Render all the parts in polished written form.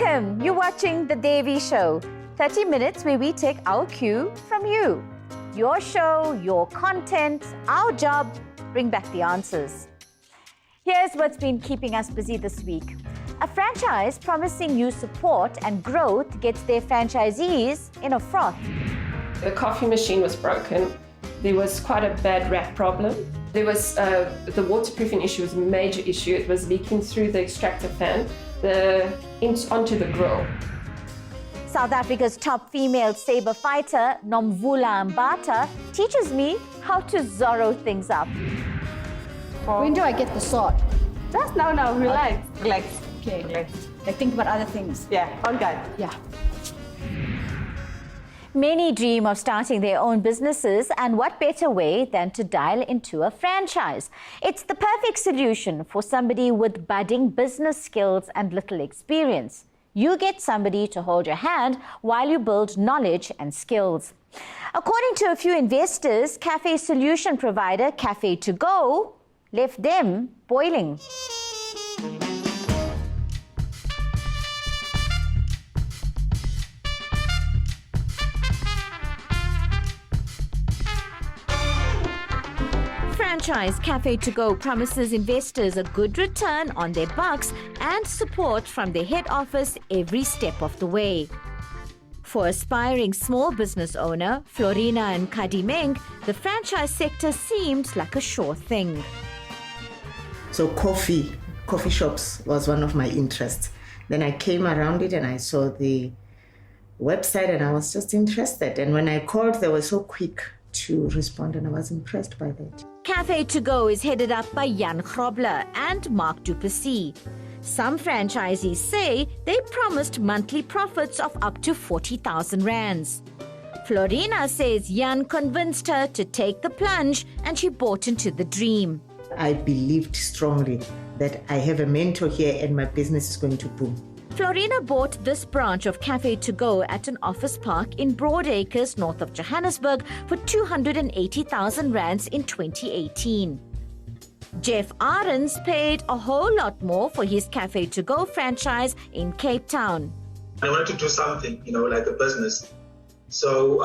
Welcome. You're watching The Devi Show. 30 minutes where we take our cue from you. Your show, your content, our job, bring back the answers. Here's what's been keeping us busy this week. A franchise promising you support and growth gets their franchisees in a froth. The coffee machine was broken. There was quite a bad rat problem. There was the waterproofing issue was a major issue. It was leaking through the extractor fan onto the grill. South Africa's top female saber fighter, Nomvula Mbata, teaches me how to Zorro things up. When do I get the sword? Just now, relax. Relax. Okay, like think about other things. Yeah, on guard. Yeah. Many dream of starting their own businesses, and what better way than to dial into a franchise? It's the perfect solution for somebody with budding business skills and little experience. You get somebody to hold your hand while you build knowledge and skills. According to a few investors, cafe solution provider Cafe To Go left them boiling. Franchise Cafe To Go promises investors a good return on their bucks and support from their head office every step of the way. For aspiring small business owner Florina and Kadimeng, the franchise sector seemed like a sure thing. So coffee shops was one of my interests. Then I came around it and I saw the website and I was just interested. And when I called, they were so quick to respond and I was impressed by that. Cafe To Go is headed up by Jan Grobler and Mark Duplessis. Some franchisees say they promised monthly profits of up to 40,000 rands. Florina says Jan convinced her to take the plunge and she bought into the dream. I believed strongly that I have a mentor here and my business is going to boom. Florina bought this branch of Cafe To Go at an office park in Broadacres, north of Johannesburg, for 280,000 rands in 2018. Jeff Arends paid a whole lot more for his Cafe To Go franchise in Cape Town. I wanted to do something, like a business. So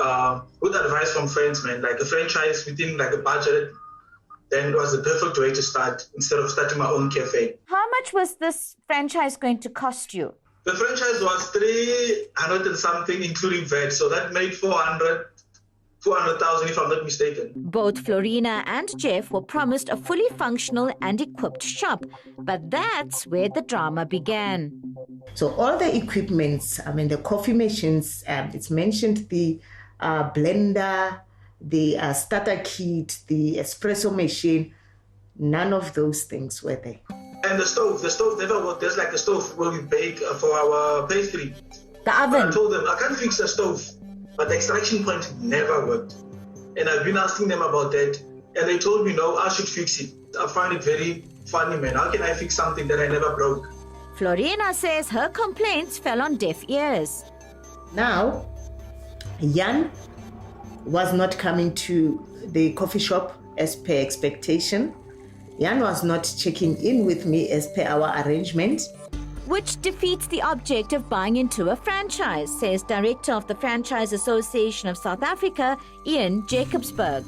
with advice from friends, man, like a franchise within like a budget, then it was the perfect way to start instead of starting my own cafe. How much was this franchise going to cost you? The franchise was 300 and something, including VAT. So that made 400,000 if I'm not mistaken. Both Florina and Jeff were promised a fully functional and equipped shop, but that's where the drama began. So all the equipments, the coffee machines, it's mentioned the blender, the starter kit, the espresso machine, none of those things were there. And the stove never worked. There's like the stove where we bake for our pastry. The oven. I told them, I can't fix the stove, but the extraction point never worked. And I've been asking them about that, and they told me, no, I should fix it. I find it very funny, man. How can I fix something that I never broke? Florina says her complaints fell on deaf ears. Now, Jan was not coming to the coffee shop as per expectation. Jan was not checking in with me as per our arrangement. Which defeats the object of buying into a franchise, says Director of the Franchise Association of South Africa, Ian Jacobsberg.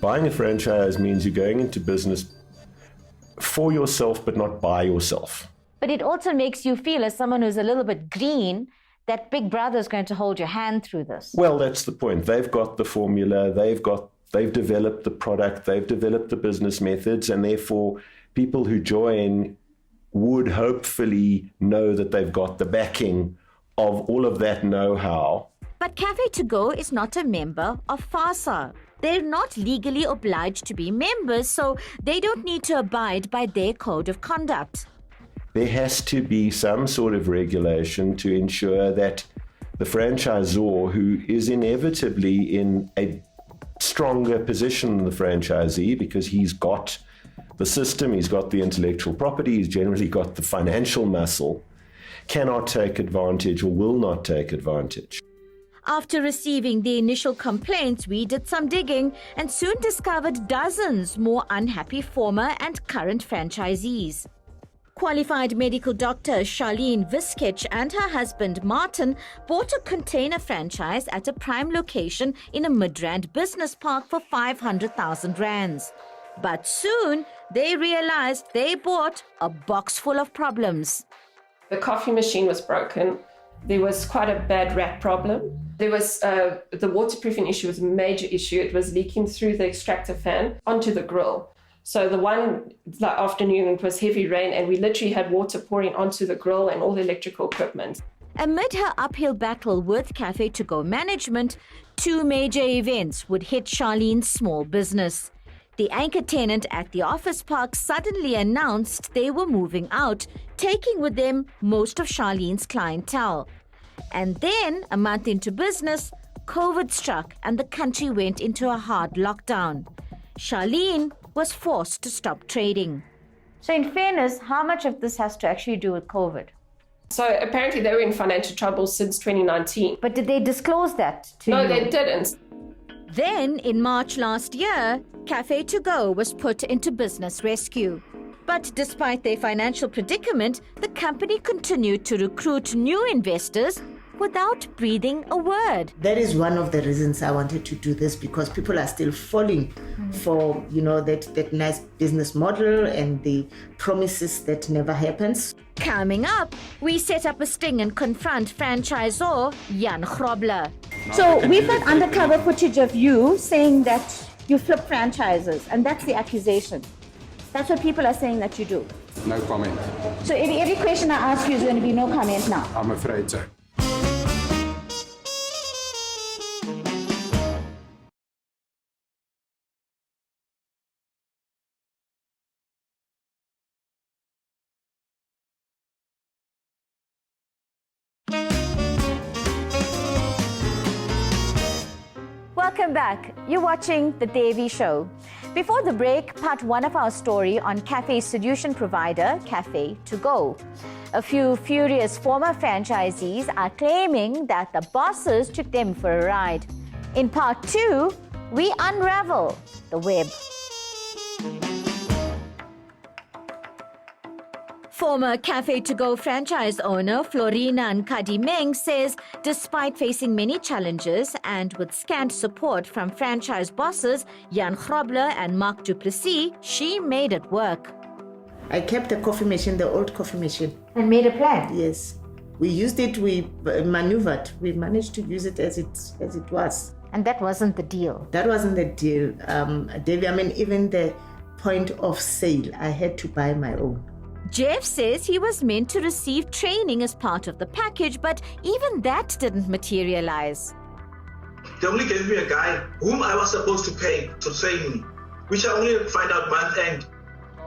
Buying a franchise means you're going into business for yourself but not by yourself. But it also makes you feel, as someone who's a little bit green, that Big Brother is going to hold your hand through this. Well, that's the point. They've got the formula, they've developed the product, they've developed the business methods, and therefore people who join would hopefully know that they've got the backing of all of that know-how. But Cafe To Go is not a member of FASA. They're not legally obliged to be members, so they don't need to abide by their code of conduct. There has to be some sort of regulation to ensure that the franchisor, who is inevitably in a stronger position than the franchisee because he's got the system, he's got the intellectual property, he's generally got the financial muscle, cannot take advantage or will not take advantage. After receiving the initial complaints, we did some digging and soon discovered dozens more unhappy former and current franchisees. Qualified medical doctor Charlene Viskich and her husband Martin bought a container franchise at a prime location in a Midrand business park for 500,000 rands. But soon they realized they bought a box full of problems. The coffee machine was broken. There was quite a bad rat problem. There was the waterproofing issue was a major issue. It was leaking through the extractor fan onto the grill. So the afternoon it was heavy rain and we literally had water pouring onto the grill and all the electrical equipment. Amid her uphill battle with Cafe To Go management, two major events would hit Charlene's small business. The anchor tenant at the office park suddenly announced they were moving out, taking with them most of Charlene's clientele. And then, a month into business, COVID struck and the country went into a hard lockdown. Charlene was forced to stop trading. So in fairness, how much of this has to actually do with COVID? So apparently they were in financial trouble since 2019. But did they disclose that to you? No, they didn't. Then, in March last year, Cafe To Go was put into business rescue. But despite their financial predicament, the company continued to recruit new investors without breathing a word. That is one of the reasons I wanted to do this, because people are still falling for, that nice business model and the promises that never happens. Coming up, we set up a sting and confront franchisor Jan Grobler. So we've got undercover footage of you saying that you flip franchises, and that's the accusation. That's what people are saying that you do. No comment. So every question I ask you is going to be no comment now. I'm afraid so. Welcome back. You're watching The Devi Show. Before the break, part one of our story on cafe solution provider, Cafe To Go. A few furious former franchisees are claiming that the bosses took them for a ride. In part two, we unravel the web. Former Cafe To Go franchise owner Florina Nkadimeng says despite facing many challenges and with scant support from franchise bosses Jan Grobler and Mark Du Plessis, she made it work. I kept the coffee machine, the old coffee machine. And made a plan? Yes. We used it, we maneuvered. We managed to use it as it was. And that wasn't the deal? That wasn't the deal, Devi. Even the point of sale, I had to buy my own. Jeff says he was meant to receive training as part of the package, but even that didn't materialize. They only gave me a guy whom I was supposed to pay to train me, which I only find out month end.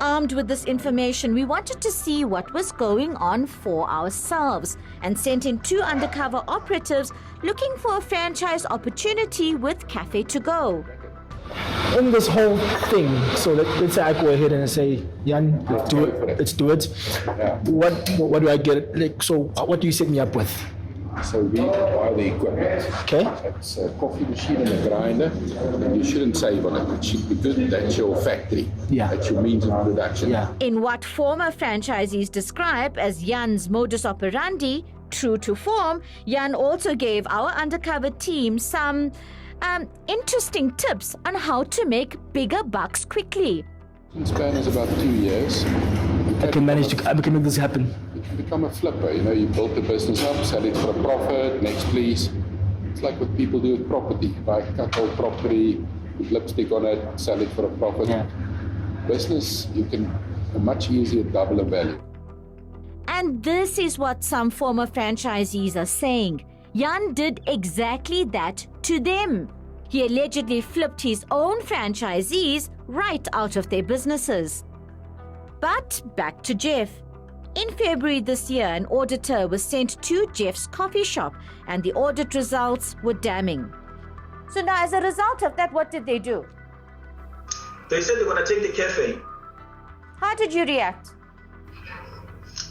Armed with this information, we wanted to see what was going on for ourselves and sent in two undercover operatives looking for a franchise opportunity with Cafe To Go. In this whole thing, so let's say I go ahead and say, Jan, let's do it. What do I get? So what do you set me up with? So we buy the equipment. Okay. It's a coffee machine and a grinder. And you shouldn't save on it. It should be good. That's your factory. Yeah. That's your means of production. Yeah. In what former franchisees describe as Jan's modus operandi, true to form, Jan also gave our undercover team some interesting tips on how to make bigger bucks quickly. The span is about 2 years. I can make this happen. You can become a flipper. You build the business up, sell it for a profit, next please. It's like what people do with property. Buy cut-off property, put lipstick on it, sell it for a profit. Yeah. Business, you can much easier double the value. And this is what some former franchisees are saying. Jan did exactly that to them. He allegedly flipped his own franchisees right out of their businesses. But back to Jeff. In February this year, an auditor was sent to Jeff's coffee shop and the audit results were damning. So now as a result of that, what did they do? They said they were going to take the cafe. How did you react?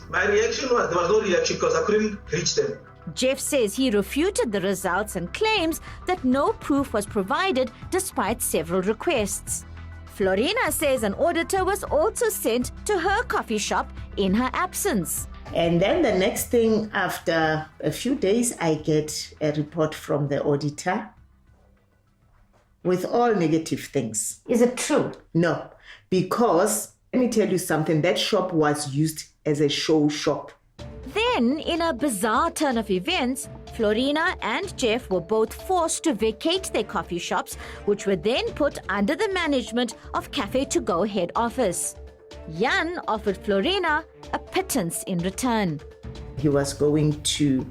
My reaction was, there was no reaction because I couldn't reach them. Jeff says he refuted the results and claims that no proof was provided despite several requests. Florina says an auditor was also sent to her coffee shop in her absence. And then the next thing, after a few days, I get a report from the auditor with all negative things. Is it true? No, because let me tell you something, that shop was used as a show shop. Then, in a bizarre turn of events, Florina and Jeff were both forced to vacate their coffee shops, which were then put under the management of Cafe To Go head office. Jan offered Florina a pittance in return. He was going to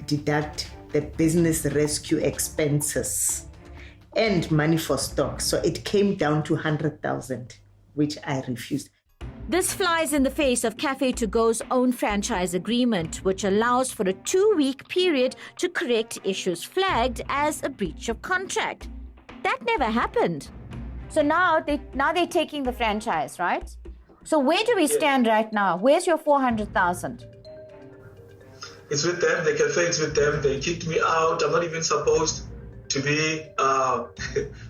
deduct the business rescue expenses and money for stock. So it came down to 100,000, which I refused. This flies in the face of Cafe To Go's own franchise agreement, which allows for a 2-week period to correct issues flagged as a breach of contract. That never happened. So now they're taking the franchise, right? So where do we stand right now? Where's your 400,000? It's with them, the cafe is with them. They kicked me out. I'm not even supposed to be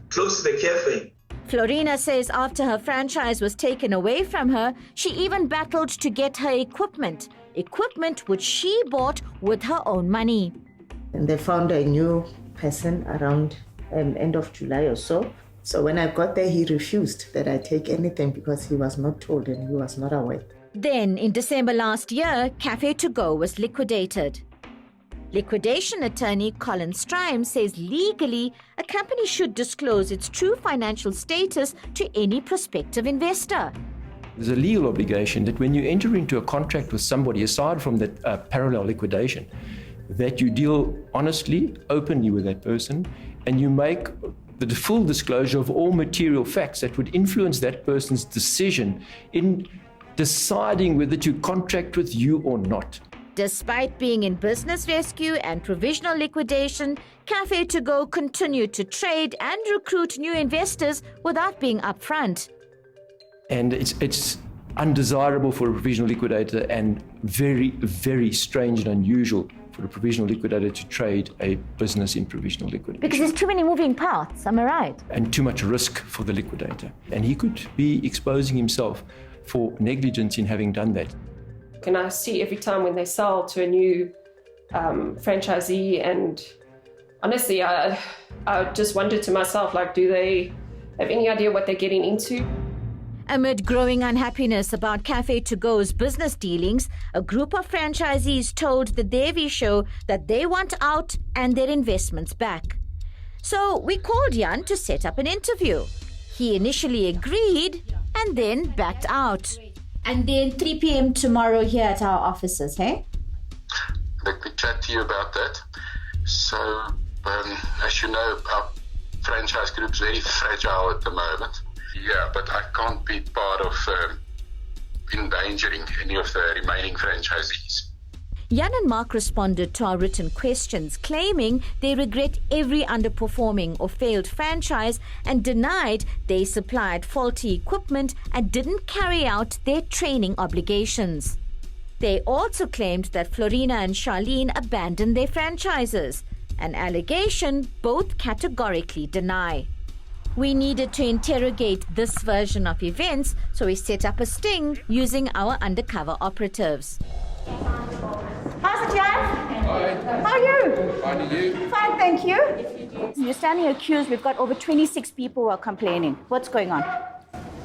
close to the cafe. Florina says after her franchise was taken away from her, she even battled to get her equipment which she bought with her own money. And they found a new person around end of July or so. So when I got there, he refused that I take anything because he was not told and he was not aware. Then, in December last year, Cafe To Go was liquidated. Liquidation attorney Colin Strime says legally, a company should disclose its true financial status to any prospective investor. There's a legal obligation that when you enter into a contract with somebody, aside from that parallel liquidation, that you deal honestly, openly with that person, and you make the full disclosure of all material facts that would influence that person's decision in deciding whether to contract with you or not. Despite being in business rescue and provisional liquidation, Cafe To Go continued to trade and recruit new investors without being upfront. And it's undesirable for a provisional liquidator and very, very strange and unusual for a provisional liquidator to trade a business in provisional liquidation. Because there's too many moving parts, am I right? And too much risk for the liquidator. And he could be exposing himself for negligence in having done that. And I see every time when they sell to a new franchisee, and honestly, I just wonder to myself, like, do they have any idea what they're getting into? Amid growing unhappiness about Cafe To Go's business dealings, a group of franchisees told the Devi show that they want out and their investments back. So we called Jan to set up an interview. He initially agreed and then backed out. And then 3 p.m. tomorrow here at our offices, hey? Let me chat to you about that. So, as you know, our franchise group's very fragile at the moment. Yeah, but I can't be part of endangering any of the remaining franchisees. Jan and Mark responded to our written questions, claiming they regret every underperforming or failed franchise and denied they supplied faulty equipment and didn't carry out their training obligations. They also claimed that Florina and Charlene abandoned their franchises, an allegation both categorically deny. We needed to interrogate this version of events, so we set up a sting using our undercover operatives. How's it, Jan? Hi. How are you? Fine, are you? Fine, thank you. You're standing accused. We've got over 26 people who are complaining. What's going on?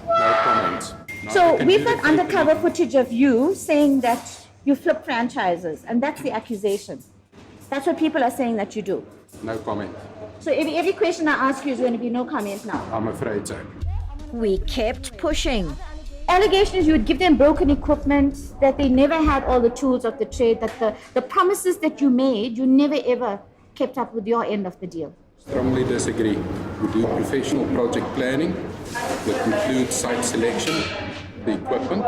No comments. So we've got undercover footage of you saying that you flip franchises, and that's the accusation. That's what people are saying that you do. No comment. So every question I ask you is going to be no comment now. I'm afraid so. We kept pushing. Allegations you would give them broken equipment, that they never had all the tools of the trade, that the promises that you made, you never ever kept up with your end of the deal. Strongly disagree. We do professional project planning that includes site selection, the equipment,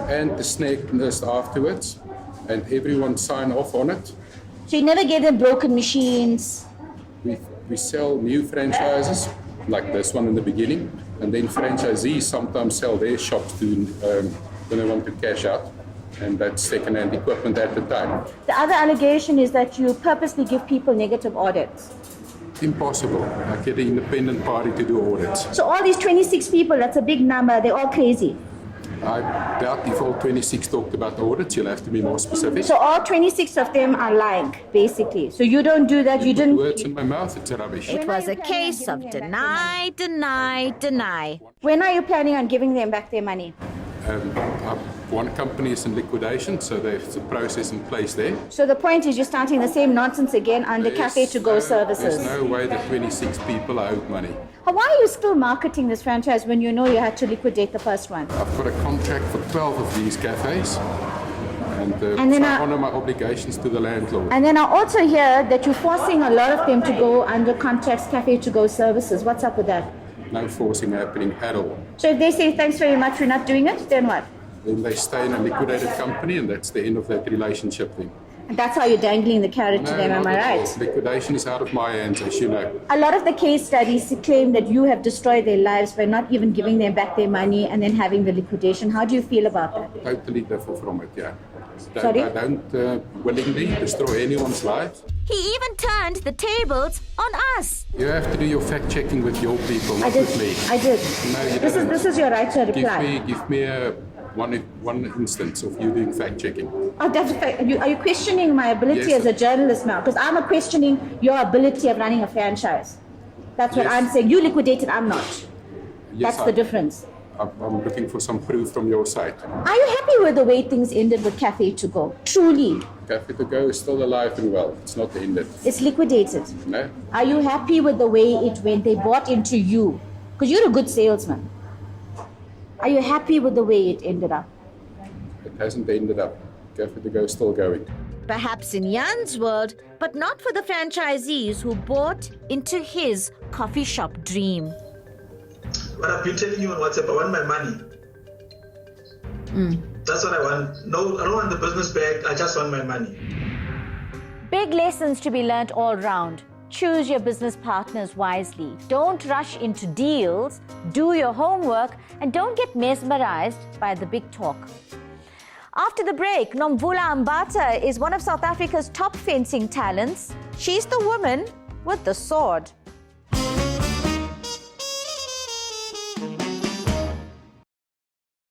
and the snake list afterwards, and everyone sign off on it. So you never gave them broken machines? We sell new franchises, like this one in the beginning, and then franchisees sometimes sell their shops to when they want to cash out, and that's second-hand equipment at the time. The other allegation is that you purposely give people negative audits. impossible. I get an independent party to do audits. So all these 26 people, that's a big number, they're all crazy. I doubt if all 26 talked about audits. You'll have to be more specific. So all 26 of them are lying, basically. So you don't do that, you didn't... Words in my mouth, it's rubbish. It was a case of deny, deny, deny. When are you planning on giving them back their money? One company is in liquidation, so there's a process in place there. So the point is you're starting the same nonsense again under cafe to go services. There's no way that 26 people are owed money. Why are you still marketing this franchise when you know you had to liquidate the first one? I've got a contract for 12 of these cafes, and then I honor my obligations to the landlord. And then I also hear that you're forcing a lot of them to go under contracts cafe to go services. What's up with that? No forcing happening at all. So if they say thanks very much, we're not doing it, then what? Then they stay in a liquidated company, and that's the end of that relationship then. And that's how you're dangling the carrot to them, am I right? Liquidation is out of my hands, as you know. A lot of the case studies claim that you have destroyed their lives by not even giving them back their money and then having the liquidation. How do you feel about that? Totally different from it, yeah. Sorry? I don't willingly destroy anyone's life. He even turned the tables on us. You have to do your fact checking with your people, not with me. I did. No, you This is your right to reply. Give me one instance of you doing fact checking. Oh, that's fact. Are you questioning my ability Yes, as a journalist now? Because I'm questioning your ability of running a franchise. That's what Yes. I'm saying. You liquidated, I'm not. Yes, That's the difference. I'm looking for some proof from your side. Are you happy with the way things ended with Cafe to Go? Truly. Cafe to Go is still alive and well. It's not ended. It's liquidated. No? Are you happy with the way it went? They bought into you. Because you're a good salesman. Are you happy with the way it ended up? It hasn't ended up. Cafe to Go is still going. Perhaps in Jan's world, but not for the franchisees who bought into his coffee shop dream. But I've been telling you on WhatsApp, I want my money. That's what I want. No, I don't want the business back. I just want my money. Big lessons to be learnt all round. Choose your business partners wisely. Don't rush into deals. Do your homework and don't get mesmerized by the big talk. After the break, Nomvula Ambata is one of South Africa's top fencing talents. She's the woman with the sword.